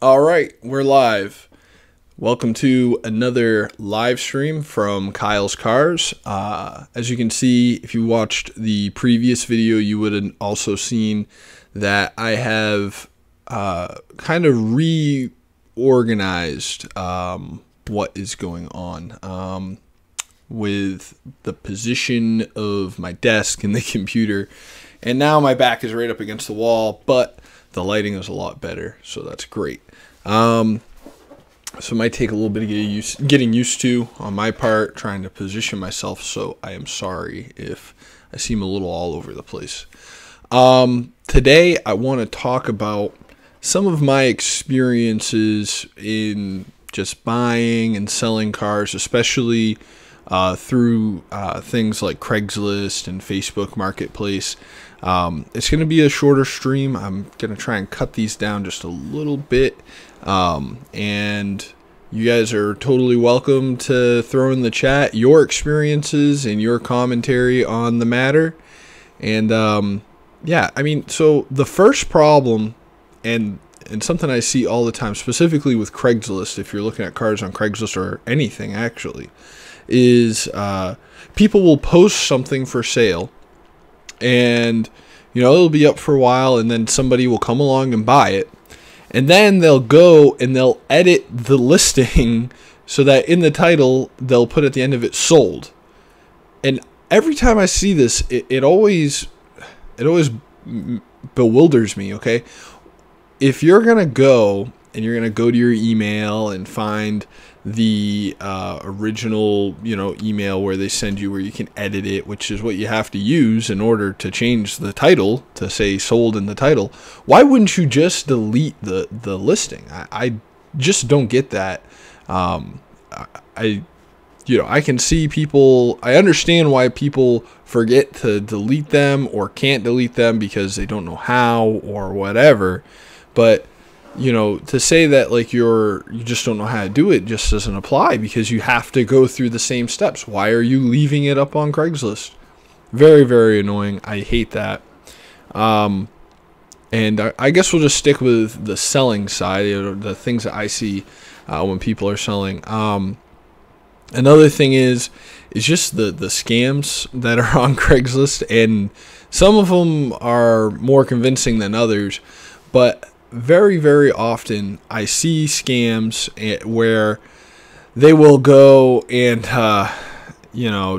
All right, we're live. Welcome to another live stream from Kyle's Cars. As you can see, if you watched the previous video, you would have also seen that I have kind of reorganized what is going on with the position of my desk and the computer. And now my back is right up against the wall, but the lighting is a lot better, so that's great. So it might take a little bit of getting used to on my part, trying to position myself, so I am sorry if I seem a little all over the place. Today I want to talk about some of my experiences in just buying and selling cars, especially through things like Craigslist and Facebook Marketplace. It's going to be a shorter stream. I'm going to try and cut these down just a little bit. And you guys are totally welcome to throw in the chat your experiences and your commentary on the matter. And yeah, I mean, so the first problem, and something I see all the time, specifically with Craigslist, if you're looking at cars on Craigslist or anything actually, is people will post something for sale, and you know it'll be up for a while, and then somebody will come along and buy it, and then they'll go and they'll edit the listing so that in the title they'll put at the end of it sold. And every time I see this, it always bewilders me. Okay, if you're gonna go and you're gonna go to your email and find the original, email where they send you, where you can edit it, which is what you have to use in order to change the title to say sold in the title. Why wouldn't you just delete the listing? I just don't get that. I can see people, I understand why people forget to delete them or can't delete them because they don't know how or whatever, but to say that like you just don't know how to do it just doesn't apply, because you have to go through the same steps. Why are you leaving it up on Craigslist? Very, very annoying. I hate that. And I guess we'll just stick with the selling side, the things that I see when people are selling. Another thing is just the scams that are on Craigslist, and some of them are more convincing than others, but very, very often I see scams where they will go and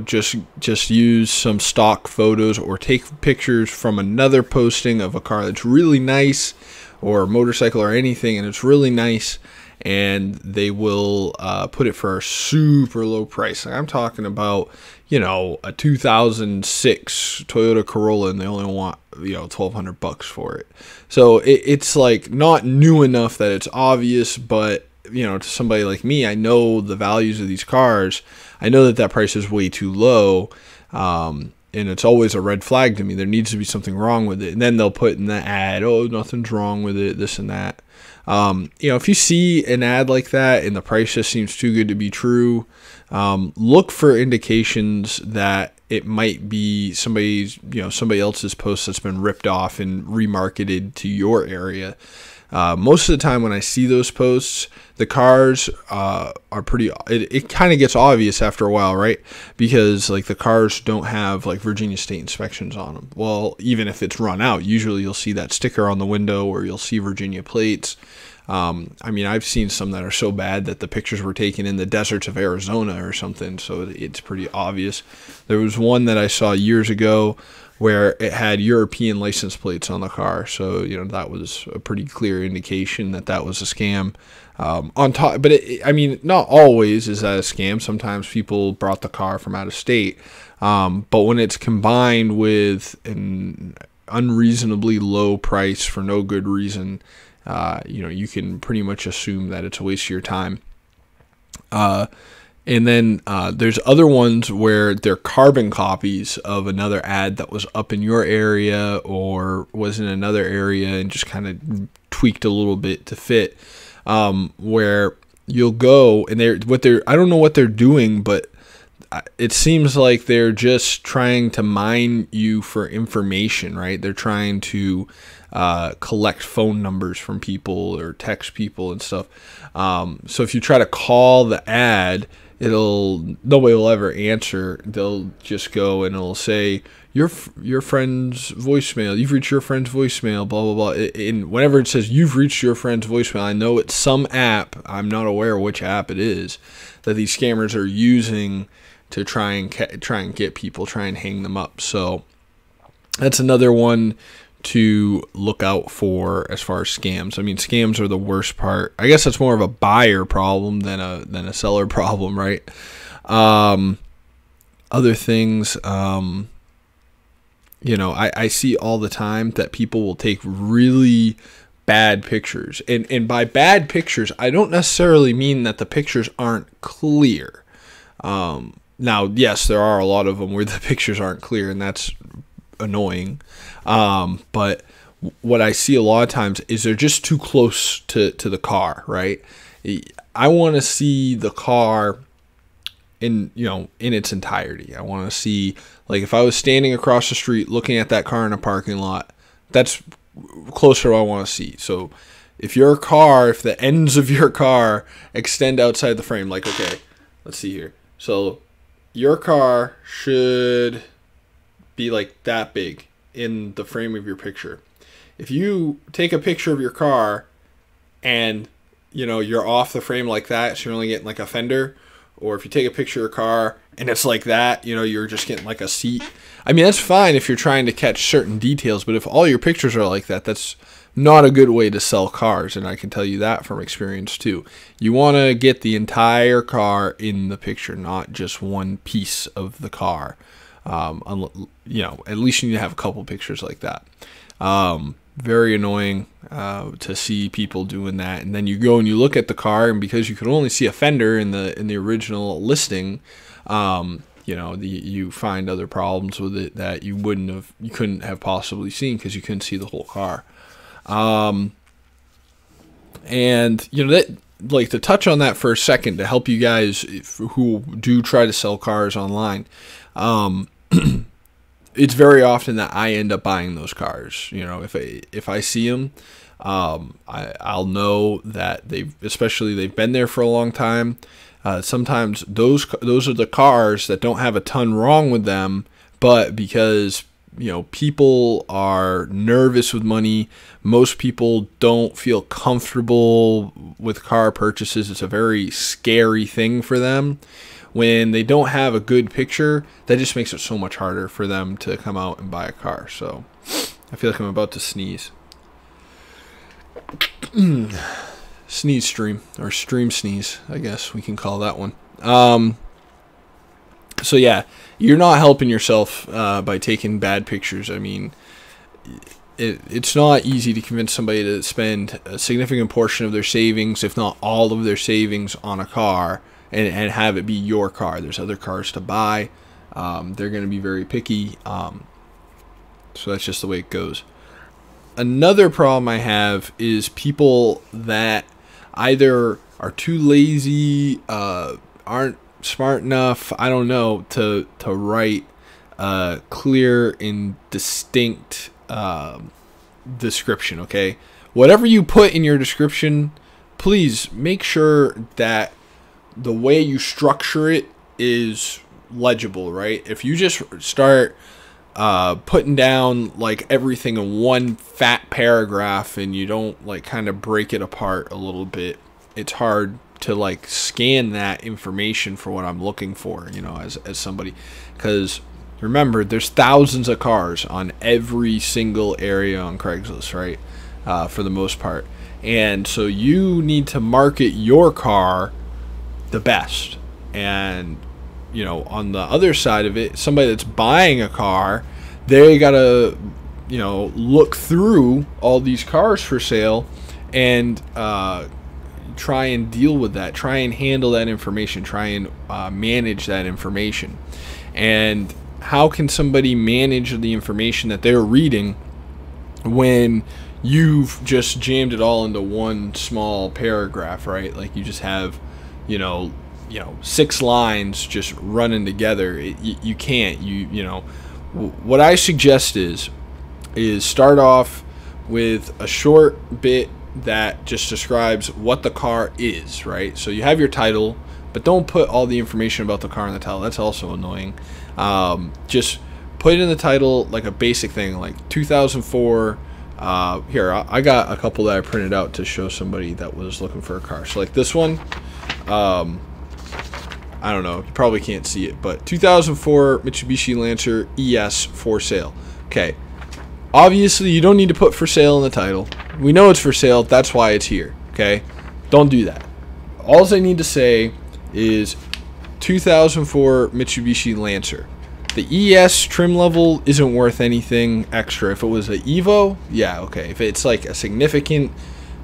just use some stock photos or take pictures from another posting of a car that's really nice, or a motorcycle or anything, and it's really nice, and they will put it for a super low price. Like I'm talking about a 2006 Toyota Corolla, and they only want $1,200 for it. So it's like not new enough that it's obvious, but to somebody like me, I know the values of these cars. I know that price is way too low, and it's always a red flag to me. There needs to be something wrong with it, and then they'll put in the ad, oh, nothing's wrong with it, this and that. If you see an ad like that and the price just seems too good to be true, look for indications that it might be somebody else's post that's been ripped off and remarketed to your area. Most of the time when I see those posts, the cars are pretty, it kind of gets obvious after a while, right? Because like the cars don't have like Virginia State inspections on them. Well, even if it's run out, usually you'll see that sticker on the window, or you'll see Virginia plates. I mean, I've seen some that are so bad that the pictures were taken in the deserts of Arizona or something, so it's pretty obvious. There was one that I saw years ago where it had European license plates on the car, so that was a pretty clear indication that was a scam. On top, but I mean, not always is that a scam. Sometimes people brought the car from out of state, but when it's combined with an unreasonably low price for no good reason, you can pretty much assume that it's a waste of your time. And then there's other ones where they're carbon copies of another ad that was up in your area or was in another area and just kind of tweaked a little bit to fit, where you'll go and I don't know what they're doing, but it seems like they're just trying to mine you for information, right? They're trying to collect phone numbers from people or text people and stuff. So if you try to call the ad, nobody will ever answer. They'll just go and it'll say your friend's voicemail. You've reached your friend's voicemail. Blah blah blah. And whenever it says you've reached your friend's voicemail, I know it's some app. I'm not aware which app it is that these scammers are using to try and get people, try and hang them up. So that's another one to look out for as far as scams. I mean, scams are the worst part. I guess that's more of a buyer problem than a seller problem, right? Other things, I see all the time that people will take really bad pictures. And by bad pictures, I don't necessarily mean that the pictures aren't clear. Now, yes, there are a lot of them where the pictures aren't clear, and that's annoying. But what I see a lot of times is they're just too close to the car, right? I want to see the car in its entirety. I want to see, like, if I was standing across the street looking at that car in a parking lot, that's closer to what I want to see. So if the ends of your car extend outside the frame, like, okay, let's see here. So your car should be like that big in the frame of your picture. If you take a picture of your car and you're off the frame like that, so you're only getting like a fender, or if you take a picture of your car and it's like that, you're just getting like a seat. I mean, that's fine if you're trying to catch certain details, but if all your pictures are like that, that's not a good way to sell cars, and I can tell you that from experience too. You want to get the entire car in the picture, not just one piece of the car. At least you need to have a couple pictures like that. Very annoying to see people doing that, and then you go and you look at the car, and because you could only see a fender in the original listing, you find other problems with it that you couldn't have possibly seen because you couldn't see the whole car. And that, like, to touch on that for a second, to help you guys who do try to sell cars online, it's very often that I end up buying those cars. If I see them, I'll know that they've been there for a long time. Sometimes those are the cars that don't have a ton wrong with them, but because people are nervous with money, most people don't feel comfortable with car purchases. It's a very scary thing for them. When they don't have a good picture, that just makes it so much harder for them to come out and buy a car. So I feel like I'm about to sneeze. Sneeze stream, or stream sneeze, I guess we can call that one. So yeah, you're not helping yourself by taking bad pictures. I mean, it's not easy to convince somebody to spend a significant portion of their savings, if not all of their savings, on a car and have it be your car. There's other cars to buy. They're going to be very picky. So that's just the way it goes. Another problem I have is people that either are too lazy, aren't smart enough, I don't know, to write a clear and distinct description, okay? Whatever you put in your description, please make sure that the way you structure it is legible, right? If you just start putting down like everything in one fat paragraph and you don't like kind of break it apart a little bit, it's hard to like scan that information for what I'm looking for, as somebody, because remember, there's thousands of cars on every single area on Craigslist, right? For the most part. And so you need to market your car the best. And on the other side of it, somebody that's buying a car, they gotta look through all these cars for sale and try and deal with that, try and handle that information, try and manage that information. And how can somebody manage the information that they're reading when you've just jammed it all into one small paragraph, right? Like you just have 6 lines just running together. You can't. What I suggest is start off with a short bit that just describes what the car is, right? So you have your title, but don't put all the information about the car in the title. That's also annoying. Just put it in the title like a basic thing, like 2004. Here, I got a couple that I printed out to show somebody that was looking for a car. So like this one, I don't know, you probably can't see it, but 2004 Mitsubishi Lancer ES for sale. Okay, obviously you don't need to put for sale in the title. We know it's for sale, that's why it's here. Okay, don't do that. All I need to say is 2004 Mitsubishi Lancer. The ES trim level isn't worth anything extra. If it was an Evo, yeah, okay. If it's like a significant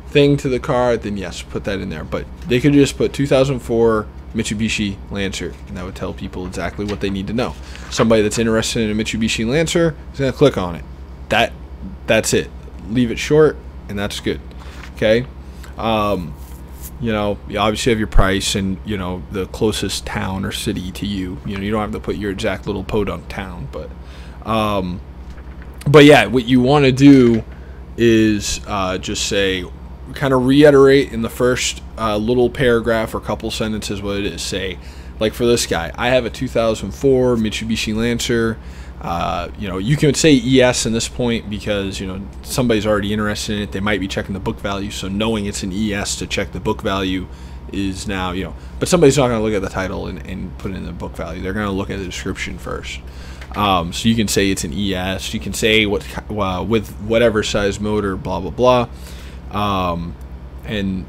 thing to the car, then yes, put that in there. But they could just put 2004 Mitsubishi Lancer, and that would tell people exactly what they need to know. Somebody that's interested in a Mitsubishi Lancer is going to click on it. That's it. Leave it short, and that's good. Okay? You obviously have your price and, the closest town or city to you. You don't have to put your exact little podunk town, but yeah, what you want to do is just say, kind of reiterate in the first little paragraph or couple sentences what it is. Say, like for this guy, I have a 2004 Mitsubishi Lancer. You can say ES in this point because, somebody's already interested in it. They might be checking the book value, so knowing it's an ES to check the book value is now, but somebody's not going to look at the title and put it in the book value. They're going to look at the description first. So you can say it's an ES. You can say with whatever size motor, blah, blah, blah. And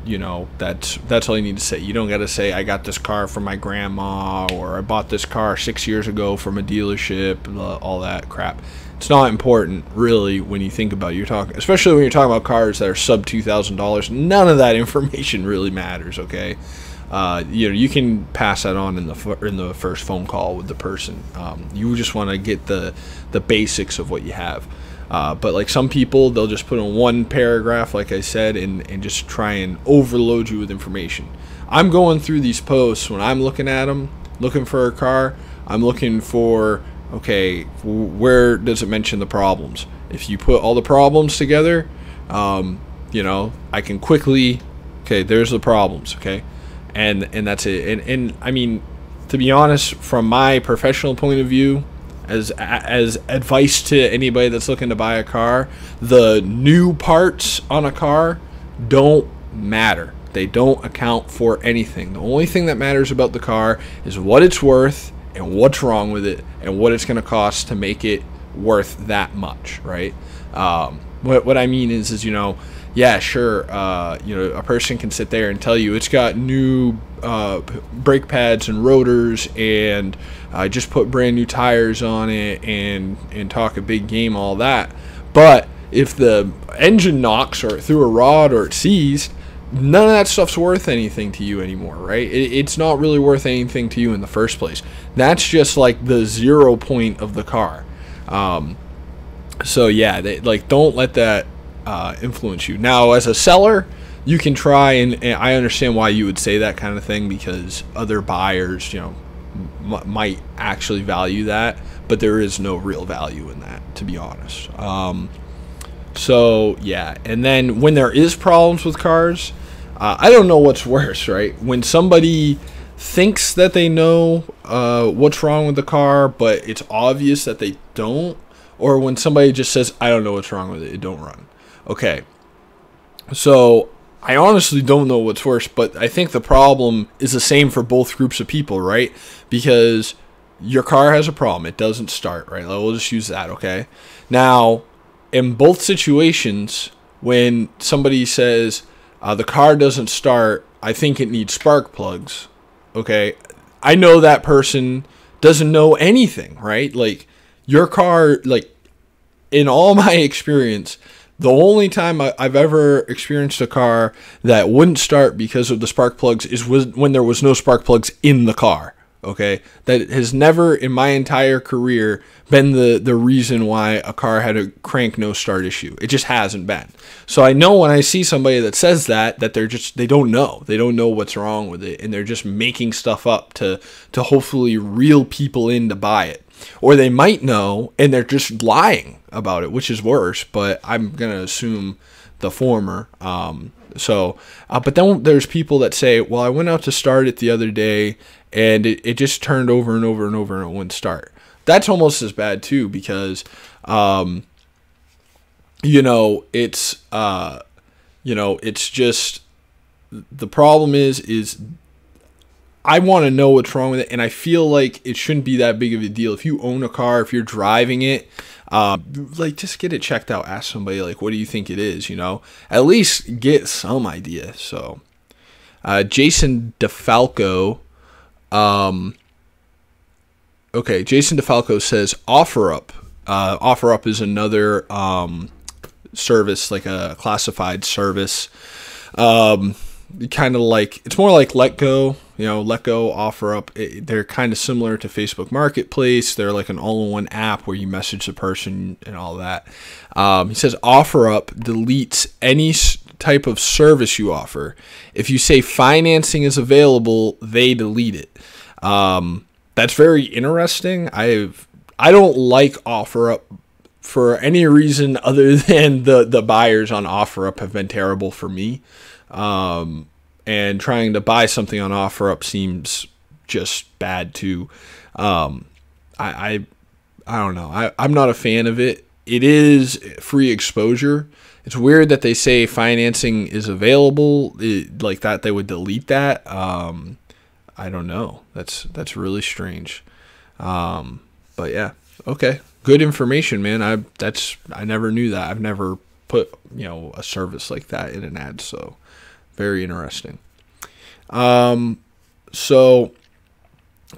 that's all you need to say. You don't got to say I got this car from my grandma, or I bought this car 6 years ago from a dealership, all that crap. It's not important really when you think about it. Especially when you're talking about cars that are sub $2,000. None of that information really matters. Okay, you can pass that on in the first phone call with the person. You just want to get the basics of what you have. But like some people, they'll just put in one paragraph, like I said, and just try and overload you with information. I'm going through these posts when I'm looking at them, looking for a car. I'm looking for, okay, where does it mention the problems? If you put all the problems together, I can quickly, okay, there's the problems, okay, and that's it. And I mean, to be honest, from my professional point of view, as advice to anybody that's looking to buy a car, the new parts on a car don't matter. They don't account for anything. The only thing that matters about the car is what it's worth and what's wrong with it and what it's going to cost to make it worth that much, right? What I mean is yeah, sure, a person can sit there and tell you it's got new brake pads and rotors and just put brand new tires on it and talk a big game, all that. But if the engine knocks or through a rod or it seized, none of that stuff's worth anything to you anymore, right? It's not really worth anything to you in the first place. That's just like the 0 point of the car. So yeah, don't let that influence you. Now, as a seller, you can try and I understand why you would say that kind of thing, because other buyers, might actually value that, but there is no real value in that, to be honest. So yeah, and then when there is problems with cars, I don't know what's worse, right? When somebody thinks that they know what's wrong with the car, but it's obvious that they don't, or when somebody just says, I don't know what's wrong with it, it don't run. Okay, so I honestly don't know what's worse, but I think the problem is the same for both groups of people, right? Because your car has a problem. It doesn't start, right? We'll just use that, okay? Now, in both situations, when somebody says the car doesn't start, I think it needs spark plugs, okay? I know that person doesn't know anything, right? Like, your car, like, in all my experience, the only time I've ever experienced a car that wouldn't start because of the spark plugs is when there was no spark plugs in the car, Okay, that has never in my entire career been the reason why a car had a crank no start issue. It just hasn't been. So I know when I see somebody that says that they don't know what's wrong with it, and they're just making stuff up to hopefully reel people in to buy it, or they might know and they're just lying about it, which is worse. But I'm gonna assume the former. But then there's people that say, well, I went out to start it the other day and it just turned over and over and over and it wouldn't start. That's almost as bad too, because, it's just, the problem is I want to know what's wrong with it. And I feel like it shouldn't be that big of a deal. If you own a car, if you're driving it, just get it checked out. Ask somebody, like, what do you think it is? At least get some idea. So, Jason DeFalco, Jason DeFalco says OfferUp. OfferUp is another service, like a classified service. Kind of like, it's more like Letgo. Letgo, OfferUp, they're kind of similar to Facebook Marketplace. They're like an all-in-one app where you message the person and all that. He says OfferUp deletes any type of service you offer. If you say financing is available, they delete it. That's very interesting. I don't like OfferUp for any reason other than the buyers on OfferUp have been terrible for me. And trying to buy something on OfferUp seems just bad too. I don't know. I'm not a fan of it. It is free exposure. It's weird that they say financing is available, like that they would delete that. I don't know. That's really strange. But yeah, okay, good information, man. I never knew that. I've never put a service like that in an ad, so very interesting.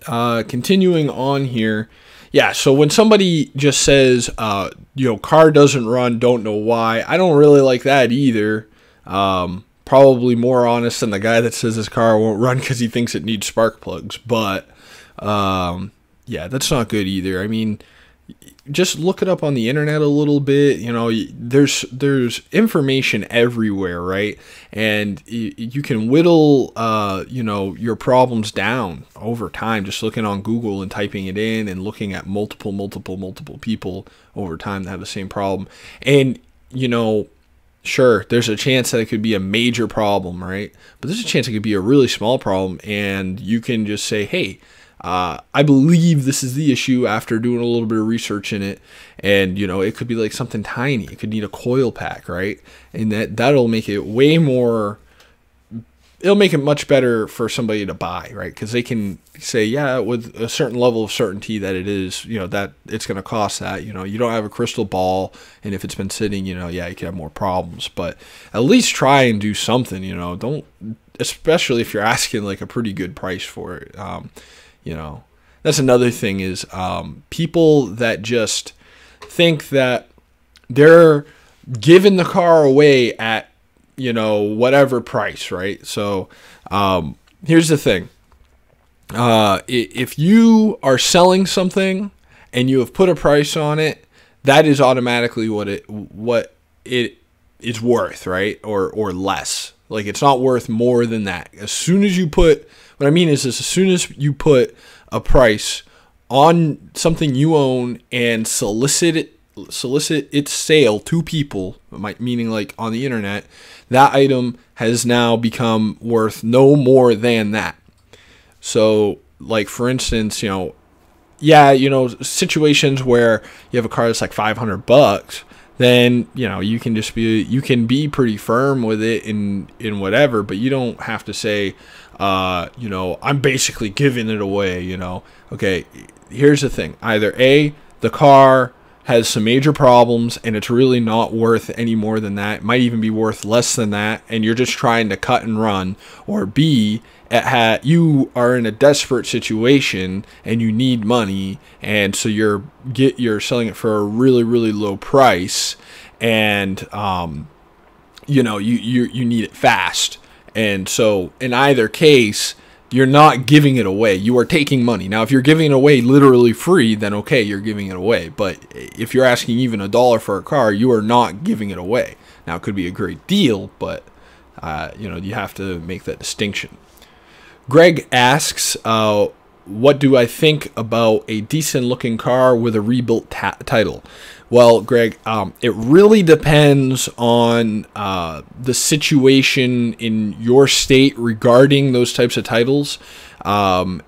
Continuing on here. Yeah, so when somebody just says, car doesn't run, don't know why, I don't really like that either. Probably more honest than the guy that says his car won't run because he thinks it needs spark plugs. But, yeah, that's not good either. I mean, just look it up on the internet a little bit. There's information everywhere, right? And you can whittle, your problems down over time, just looking on Google and typing it in and looking at multiple people over time that have the same problem. And, sure, there's a chance that it could be a major problem, right? But there's a chance it could be a really small problem, and you can just say, hey, I believe this is the issue after doing a little bit of research in it. And, it could be like something tiny. It could need a coil pack, right? And that'll make it it'll make it much better for somebody to buy, right? Because they can say, yeah, with a certain level of certainty that it is, that it's going to cost that. You don't have a crystal ball, and if it's been sitting, you could have more problems. But at least try and do something, don't, especially if you're asking like a pretty good price for it. That's another thing is people that just think that they're giving the car away at, whatever price, right? So here's the thing. If you are selling something and you have put a price on it, that is automatically what it is worth, right? Or less. Like, it's not worth more than that. As soon as you put, what I mean is as soon as you put a price on something you own and solicit its sale to people, meaning like on the internet, that item has now become worth no more than that. So, like, for instance, situations where you have a car that's like $500, then, you can be pretty firm with it in whatever, but you don't have to say, I'm basically giving it away, Okay, here's the thing. Either A, the car has some major problems and it's really not worth any more than that. It might even be worth less than that, and you're just trying to cut and run. Or B, you are in a desperate situation and you need money, and so you're selling it for a really, really low price, and you need it fast. And so in either case, you're not giving it away. You are taking money. Now, if you're giving it away literally free, then okay, you're giving it away. But if you're asking even $1 for a car, you are not giving it away. Now, it could be a great deal, but you have to make that distinction. Greg asks, what do I think about a decent-looking car with a rebuilt title? Well, Greg, it really depends on the situation in your state regarding those types of titles, because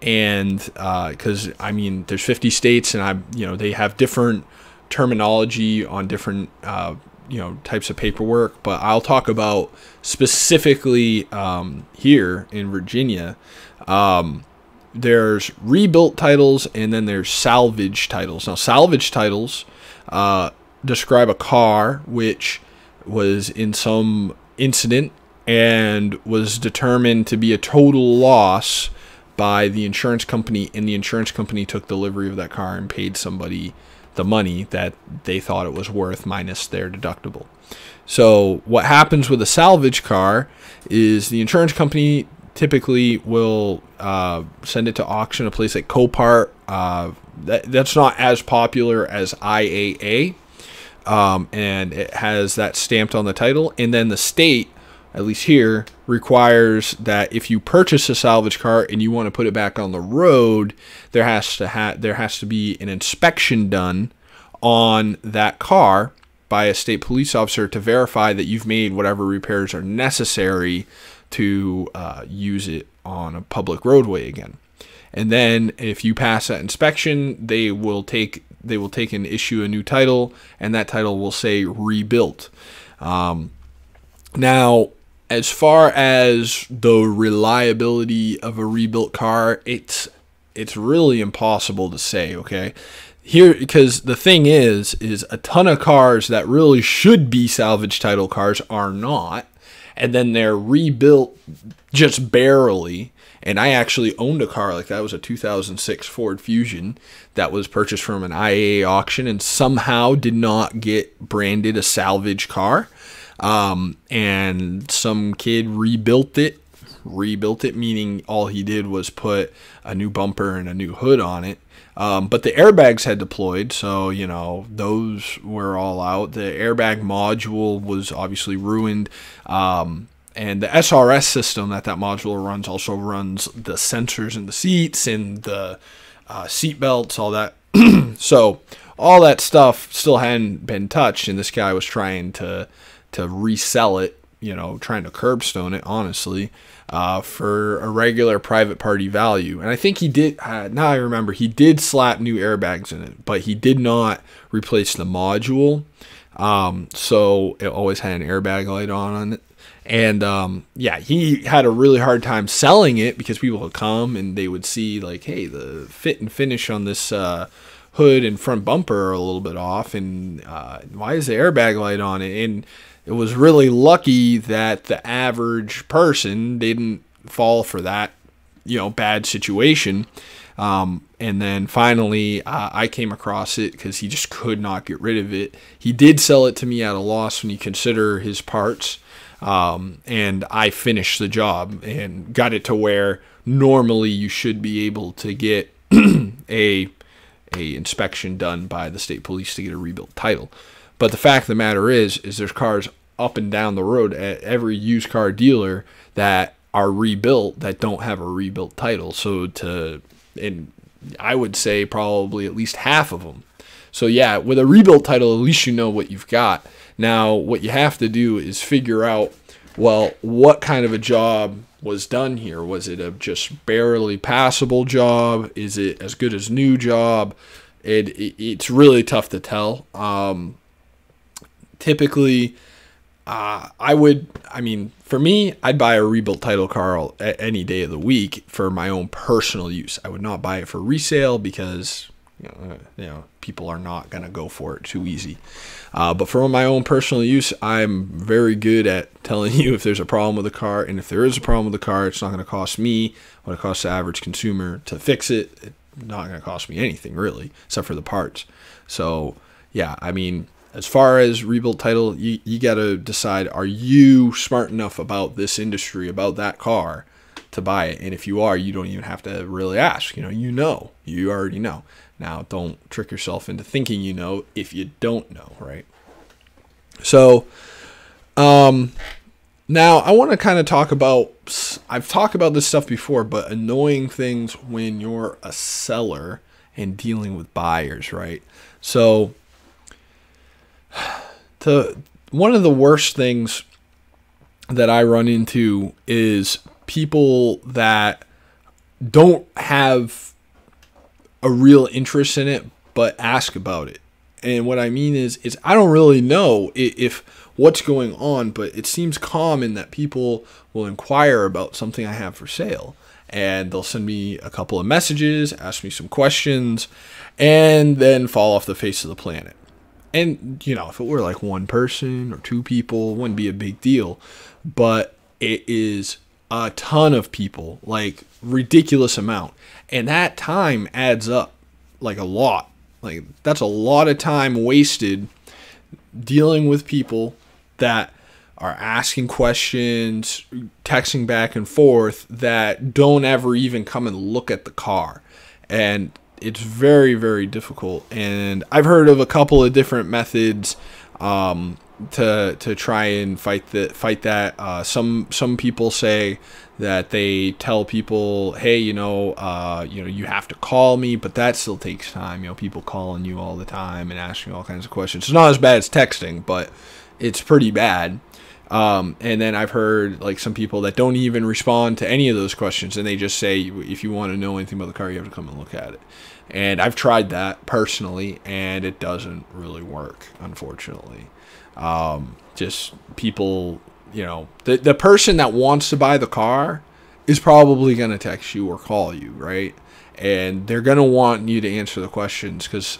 there's 50 states, and they have different terminology on different types of paperwork. But I'll talk about specifically here in Virginia. There's rebuilt titles, and then there's salvage titles. Now, salvage titles describe a car which was in some incident and was determined to be a total loss by the insurance company, and the insurance company took delivery of that car and paid somebody the money that they thought it was worth minus their deductible. So what happens with a salvage car is the insurance company typically will send it to auction, a place like Copart. That's not as popular as IAA, and it has that stamped on the title. And then the state, at least here, requires that if you purchase a salvage car and you want to put it back on the road, there has to be an inspection done on that car by a state police officer to verify that you've made whatever repairs are necessary to use it on a public roadway again. And then if you pass that inspection, they will take and issue a new title, and that title will say rebuilt. Now, as far as the reliability of a rebuilt car, it's really impossible to say, okay? Here, because the thing is a ton of cars that really should be salvage title cars are not, and then they're rebuilt just barely. And I actually owned a car like that. It was a 2006 Ford Fusion that was purchased from an IAA auction and somehow did not get branded a salvage car. And some kid rebuilt it, meaning all he did was put a new bumper and a new hood on it. But the airbags had deployed, so, those were all out. The airbag module was obviously ruined. And the SRS system that module runs also runs the sensors in the seats and the seat belts, all that. So all that stuff still hadn't been touched, and this guy was trying to resell it, trying to curbstone it, honestly, for a regular private party value. And I think he did, now I remember, he did slap new airbags in it, but he did not replace the module. So it always had an airbag light on it. And he had a really hard time selling it because people would come and they would see, like, hey, the fit and finish on this hood and front bumper are a little bit off, and why is the airbag light on it? And it was really lucky that the average person didn't fall for that, bad situation. And then finally, I came across it because he just could not get rid of it. He did sell it to me at a loss when you consider his parts. And I finished the job and got it to where normally you should be able to get a inspection done by the state police to get a rebuilt title. But the fact of the matter is there's cars up and down the road at every used car dealer that are rebuilt that don't have a rebuilt title. And I would say probably at least half of them. So yeah, with a rebuilt title, at least you know what you've got. Now, what you have to do is figure out, well, what kind of a job was done here? Was it a just barely passable job? Is it as good as new job? It's really tough to tell. Typically, for me, I'd buy a rebuilt title car any day of the week for my own personal use. I would not buy it for resale because people are not going to go for it too easy. But for my own personal use, I'm very good at telling you if there's a problem with the car, and if there is a problem with the car, it's not going to cost me what it costs the average consumer to fix it. It's not going to cost me anything really, except for the parts. So yeah, as far as rebuilt title, you got to decide, are you smart enough about this industry, about that car, to buy it. And if you are, you don't even have to really ask. You already know. Now, don't trick yourself into thinking you know if you don't know, right? So, now I want to kind of talk about, I've talked about this stuff before, but annoying things when you're a seller and dealing with buyers, right? So, one of the worst things that I run into is people that don't have a real interest in it, but ask about it. And what I mean is I don't really know if what's going on, but it seems common that people will inquire about something I have for sale. And they'll send me a couple of messages, ask me some questions, and then fall off the face of the planet. And, if it were like one person or two people, it wouldn't be a big deal. But it is a ton of people, like ridiculous amount. And that time adds up like a lot. Like, that's a lot of time wasted dealing with people that are asking questions, texting back and forth, that don't ever even come and look at the car. And it's very, very difficult. And I've heard of a couple of different methods to try and fight that. Some people say that they tell people, hey, you have to call me, but that still takes time. People calling you all the time and asking all kinds of questions. It's not as bad as texting, but it's pretty bad. And then I've heard like some people that don't even respond to any of those questions, and they just say, if you want to know anything about the car, you have to come and look at it. And I've tried that personally, and it doesn't really work, unfortunately. Just people, the person that wants to buy the car is probably going to text you or call you, right? And they're going to want you to answer the questions because,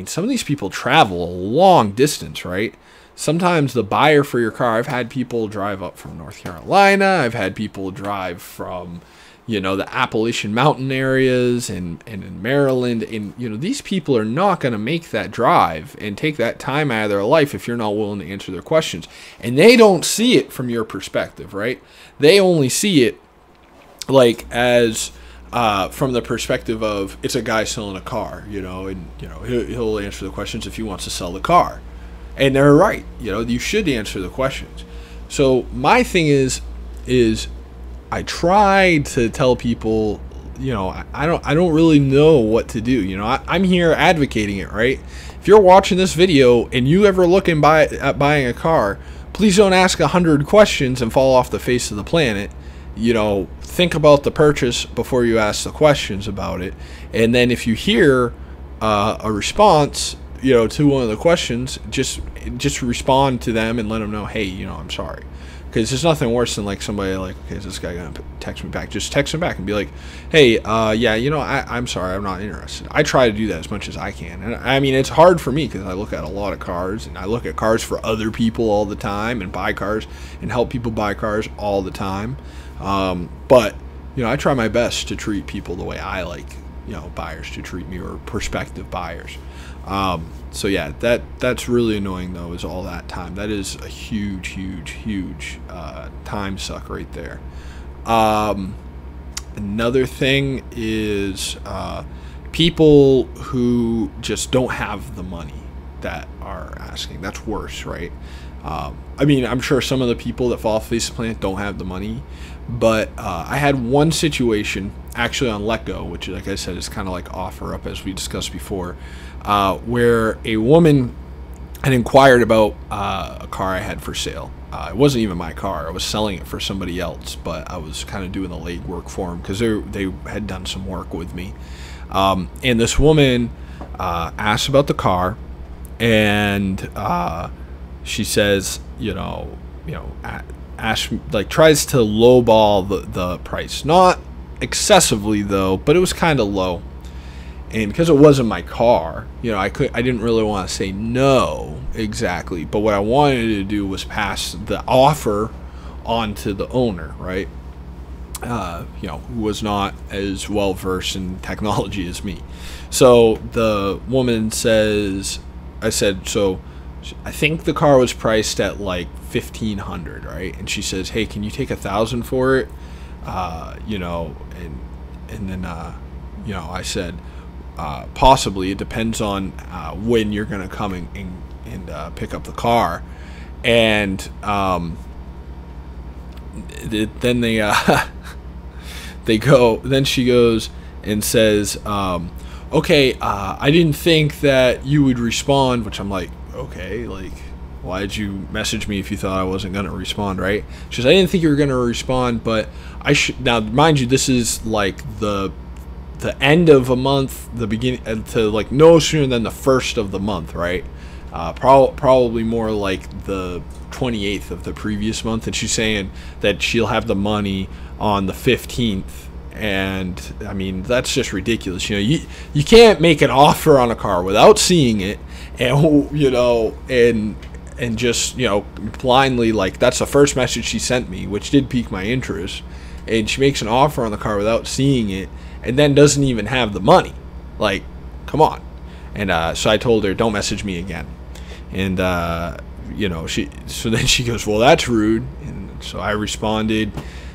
some of these people travel a long distance, right? Sometimes the buyer for your car, I've had people drive up from North Carolina. I've had people drive from, the Appalachian Mountain areas and in Maryland. And, these people are not going to make that drive and take that time out of their life if you're not willing to answer their questions. And they don't see it from your perspective, right? They only see it like as from the perspective of it's a guy selling a car, and, he'll answer the questions if he wants to sell the car. And they're right. You should answer the questions. So my thing is I try to tell people, I don't really know what to do. I'm here advocating it, right? If you're watching this video and you ever looking at buying a car, please don't ask 100 questions and fall off the face of the planet. Think about the purchase before you ask the questions about it. And then if you hear a response, to one of the questions, just respond to them and let them know, hey, I'm sorry. Because there's nothing worse than like somebody like, okay, is this guy gonna text me back? Just text him back and be like, hey, I'm sorry, I'm not interested. I try to do that as much as I can. And it's hard for me because I look at a lot of cars and I look at cars for other people all the time and buy cars and help people buy cars all the time. But I try my best to treat people the way I like, buyers to treat me, or prospective buyers. So yeah, that's really annoying though, is all that time. That is a huge time suck right there. Another thing is people who just don't have the money that are asking. That's worse, right? I'm sure some of the people that fall off the face of the planet don't have the money, but I had one situation actually on LetGo, which, like I said, is kind of like OfferUp, as we discussed before, where a woman had inquired about a car I had for sale. It wasn't even my car. I was selling it for somebody else, but I was kind of doing the legwork for them because they had done some work with me. And this woman asked about the car, and she says, tries to lowball the price. Not excessively though, but it was kind of low. And because it wasn't my car, I didn't really want to say no exactly. But what I wanted to do was pass the offer on to the owner, right? Who was not as well versed in technology as me. So the woman says, I said, so I think the car was priced at like $1,500, right? And she says, hey, can you take $1,000 for it? you know, and then, you know, I said, possibly it depends on when you're going to come and pick up the car. And then they they go. Then she goes and says, "Okay, I didn't think that you would respond." Which I'm like, okay, like, why did you message me if you thought I wasn't going to respond, right? She says, "I didn't think you were going to respond, but I should." Now, mind you, this is like the end of a month, the beginning to like no sooner than the first of the month, right? Probably more like the 28th of the previous month, and she's saying that she'll have the money on the 15th. And I mean, that's just ridiculous. You know, you can't make an offer on a car without seeing it, and you know, and just, you know, blindly, like, that's the first message she sent me, which did pique my interest. And she makes an offer on the car without seeing it, and then doesn't even have the money. Like, come on. And so I told her, don't message me again. And you know, so then she goes, well, that's rude. And so I responded,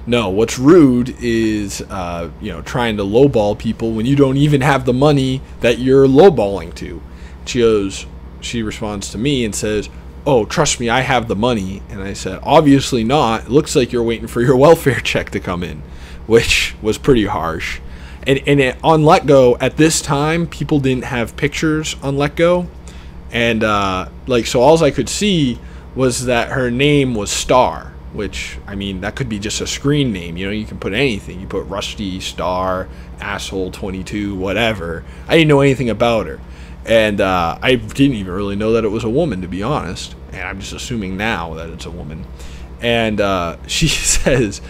no, what's rude is you know, trying to lowball people when you don't even have the money that you're lowballing to. She responds to me and says, oh, trust me, I have the money. And I said, obviously not. It looks like you're waiting for your welfare check to come in, which was pretty harsh. And on Letgo at this time, people didn't have pictures on Letgo. And like, so all I could see was that her name was Star, which, I mean, that could be just a screen name. You know, you can put anything. You put Rusty, Star, Asshole 22, whatever. I didn't know anything about her. And I didn't even really know that it was a woman, to be honest. And I'm just assuming now that it's a woman. And she goes,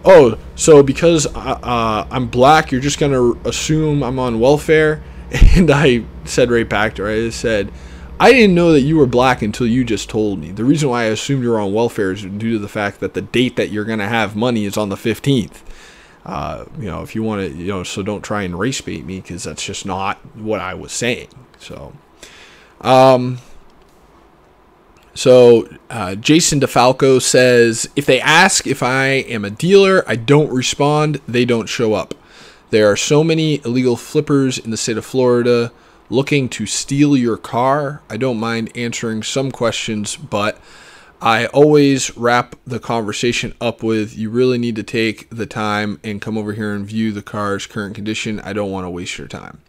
oh, so because I'm black, you're just going to assume I'm on welfare? And I said right back to her, I said, I didn't know that you were black until you just told me. The reason why I assumed you were on welfare is due to the fact that the date that you're going to have money is on the 15th. You know, if you want to, you know, so don't try and race bait me, because that's just not what I was saying. So, Jason DeFalco says, if they ask if I am a dealer, I don't respond. They don't show up. There are so many illegal flippers in the state of Florida looking to steal your car. I don't mind answering some questions, but I always wrap the conversation up with, you really need to take the time and come over here and view the car's current condition. I don't want to waste your time.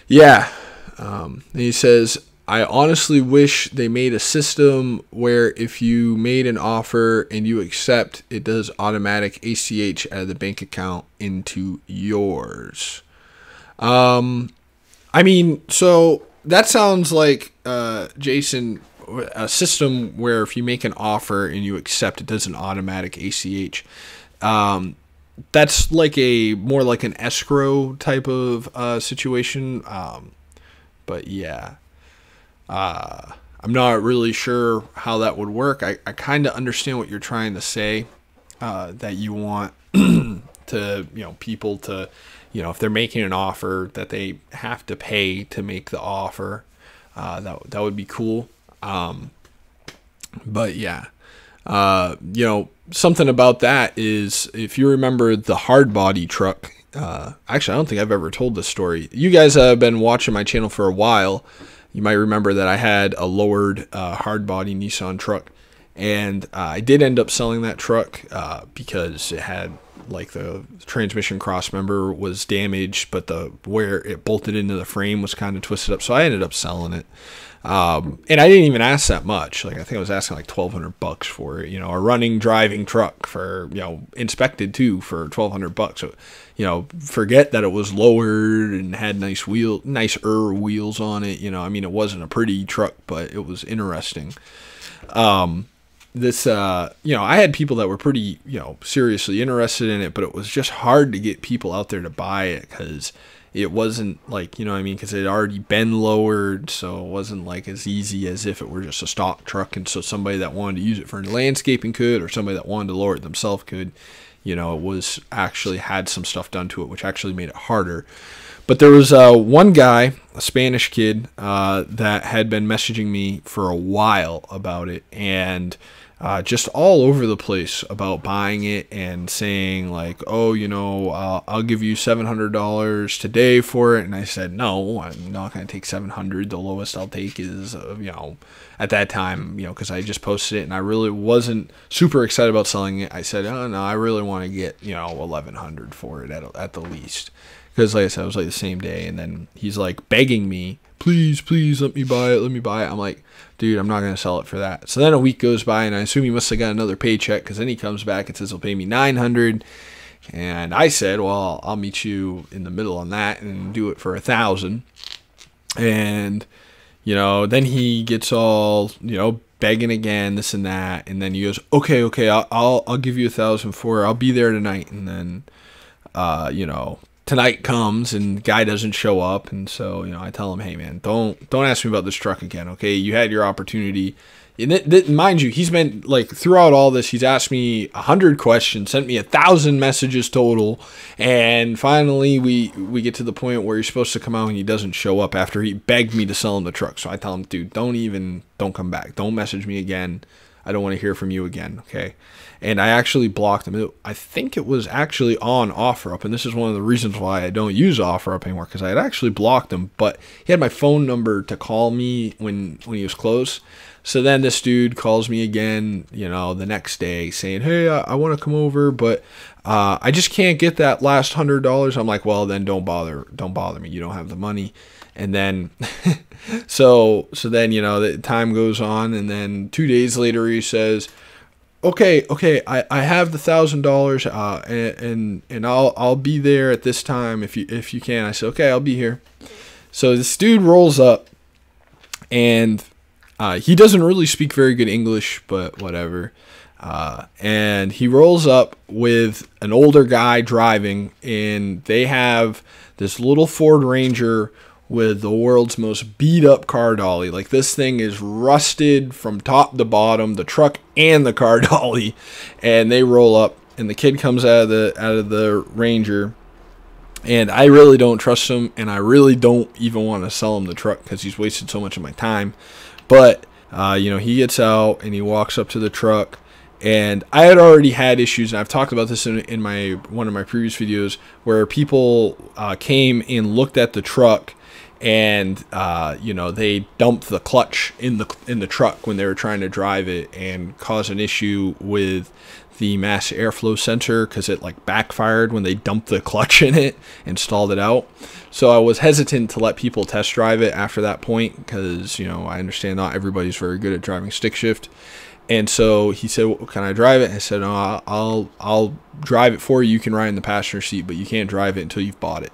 Yeah. And he says, I honestly wish they made a system where if you made an offer and you accept, it does automatic ACH out of the bank account into yours. I mean, so that sounds like, Jason, a system where if you make an offer and you accept, it does an automatic ACH. That's like more like an escrow type of situation. But yeah. I'm not really sure how that would work. I kind of understand what you're trying to say, that you want to, you know, people to, you know, if they're making an offer that they have to pay to make the offer, that would be cool. But yeah, you know, something about that is, if you remember the hard body truck, actually, I don't think I've ever told this story. You guys have been watching my channel for a while. You might remember that I had a lowered hard body Nissan truck, and I did end up selling that truck because it had, like, the transmission cross member was damaged, but where it bolted into the frame was kind of twisted up, so I ended up selling it. And I didn't even ask that much. Like, I think I was asking like $1,200 for it, you know, a running, driving truck for, you know, inspected too for $1,200. So, you know, forget that it was lowered and had nicer wheels on it. You know, I mean, it wasn't a pretty truck, but it was interesting. This, you know, I had people that were pretty, you know, seriously interested in it, but it was just hard to get people out there to buy it because it wasn't like, you know what I mean, because it had already been lowered, so it wasn't like as easy as if it were just a stock truck. And so somebody that wanted to use it for landscaping could, or somebody that wanted to lower it themselves could. You know, it was actually had some stuff done to it, which actually made it harder. But there was one guy, a Spanish kid, that had been messaging me for a while about it, and just all over the place about buying it and saying like, oh, I'll give you $700 today for it. And I said, no, I'm not going to take 700. The lowest I'll take is, at that time, because I just posted it and I really wasn't super excited about selling it. I said, oh no, I really want to get, 1,100 for it at the least. Because like I said, it was like the same day. And then he's like begging me, please, let me buy it. I'm like, dude, I'm not going to sell it for that. So then a week goes by, and I assume he must have got another paycheck, because then he comes back and says he'll pay me $900. And I said, well, I'll meet you in the middle on that and do it for $1,000. And, then he gets all, begging again, this and that. And then he goes, okay, I'll give you $1,000 for it. I'll be there tonight. And then, tonight comes and guy doesn't show up, and so I tell him, hey man, don't ask me about this truck again, okay? You had your opportunity. And mind you, he's been like throughout all this, he's asked me 100 questions, sent me 1,000 messages total, and finally we get to the point where he's supposed to come out and he doesn't show up after he begged me to sell him the truck. So I tell him, dude, don't come back, don't message me again. I don't want to hear from you again, okay? And I actually blocked him. I think it was actually on OfferUp, and this is one of the reasons why I don't use OfferUp anymore, because I had actually blocked him, but he had my phone number to call me when he was close. So then this dude calls me again, the next day saying, hey, I want to come over, but I just can't get that last $100. I'm like, well, then don't bother me. You don't have the money. And then, so then, the time goes on, and then 2 days later he says, okay, I have the $1,000, and I'll be there at this time if you can. I said, okay, I'll be here. So this dude rolls up, and he doesn't really speak very good English, but whatever. And he rolls up with an older guy driving, and they have this little Ford Ranger with the world's most beat up car dolly. Like, this thing is rusted from top to bottom, the truck and the car dolly. And they roll up, and the kid comes out of the Ranger, and I really don't trust him, and I really don't even want to sell him the truck because he's wasted so much of my time. But he gets out and he walks up to the truck, and I had already had issues, and I've talked about this in one of my previous videos, where people came and looked at the truck, and they dumped the clutch in the truck when they were trying to drive it, and caused an issue with the mass airflow sensor because it like backfired when they dumped the clutch in it and stalled it out. So I was hesitant to let people test drive it after that point, because I understand not everybody's very good at driving stick shift. And so he said, well, can I drive it? I said, no, I'll drive it for you. You can ride in the passenger seat, but you can't drive it until you've bought it.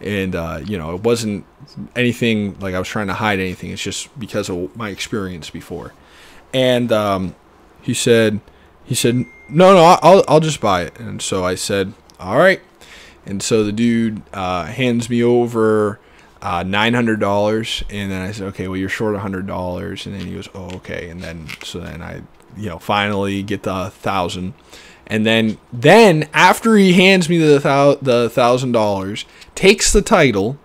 And, it wasn't anything like I was trying to hide anything. It's just because of my experience before. And he said, no, I'll just buy it. And so I said, all right. And so the dude hands me over $900. And then I said, okay, well, you're short $100. And then he goes, oh, okay. And then I, finally get the $1,000. And then after he hands me the $1,000, takes the title,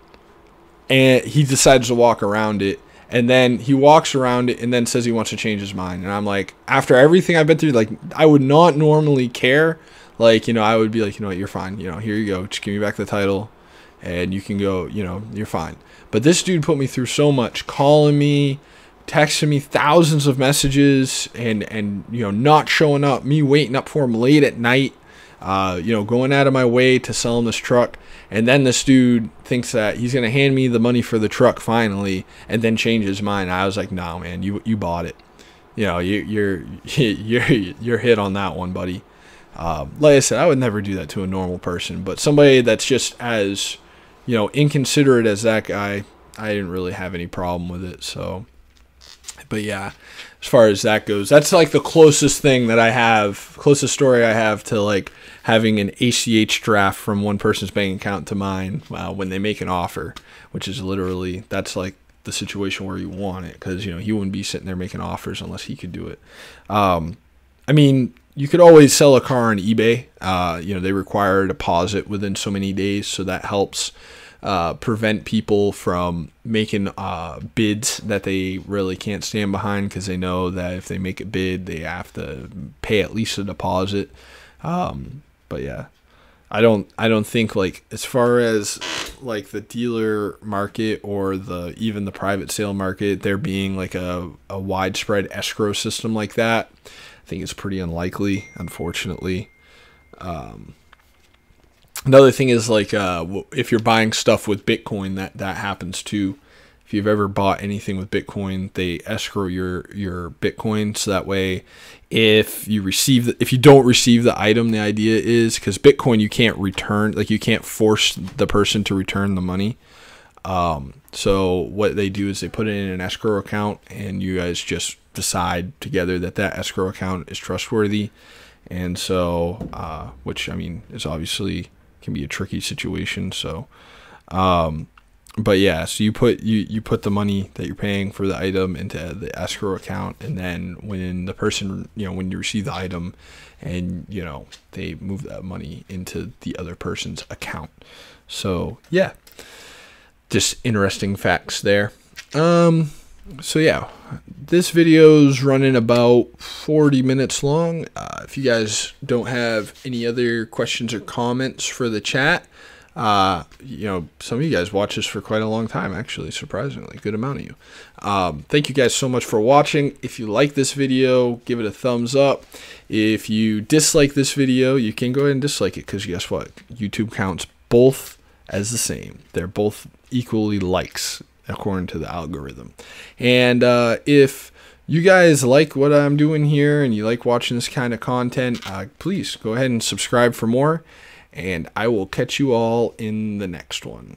and he decides to walk around it. And then he walks around it and then says he wants to change his mind. And I'm like, after everything I've been through, like, I would not normally care. Like, I would be like, what, you're fine. Here you go. Just give me back the title and you can go, you're fine. But this dude put me through so much, calling me, texting me thousands of messages, and not showing up, me waiting up for him late at night, going out of my way to sell him this truck. And then this dude thinks that he's going to hand me the money for the truck finally, and then change his mind. I was like, no, man, you bought it. You're hit on that one, buddy. Like I said, I would never do that to a normal person, but somebody that's just as, inconsiderate as that guy, I didn't really have any problem with it. So, but yeah, as far as that goes, that's like the closest story I have to like having an ACH draft from one person's bank account to mine when they make an offer, which is literally, that's like the situation where you want it, because he wouldn't be sitting there making offers unless he could do it. I mean, you could always sell a car on eBay. They require a deposit within so many days, so that helps. prevent people from making bids that they really can't stand behind, because they know that if they make a bid, they have to pay at least a deposit. But yeah, I don't think, like, as far as like the dealer market or even the private sale market, there being like a widespread escrow system like that, I think it's pretty unlikely, unfortunately. Another thing is, like, if you're buying stuff with Bitcoin, that happens too. If you've ever bought anything with Bitcoin, they escrow your Bitcoin, so that way, if you don't receive the item, the idea is, because Bitcoin you can't return, like you can't force the person to return the money. So what they do is they put it in an escrow account, and you guys just decide together that escrow account is trustworthy. And so, which, I mean, is obviously can be a tricky situation. So, but yeah, so you put the money that you're paying for the item into the escrow account, and then when the person, when you receive the item, and they move that money into the other person's account. So yeah, just interesting facts there. So yeah, this video's running about 40 minutes long. If you guys don't have any other questions or comments for the chat, some of you guys watch this for quite a long time, actually, surprisingly, good amount of you. Thank you guys so much for watching. If you like this video, give it a thumbs up. If you dislike this video, you can go ahead and dislike it, because guess what? YouTube counts both as the same. They're both equally likes, according to the algorithm. And if you guys like what I'm doing here and you like watching this kind of content, please go ahead and subscribe for more, and I will catch you all in the next one.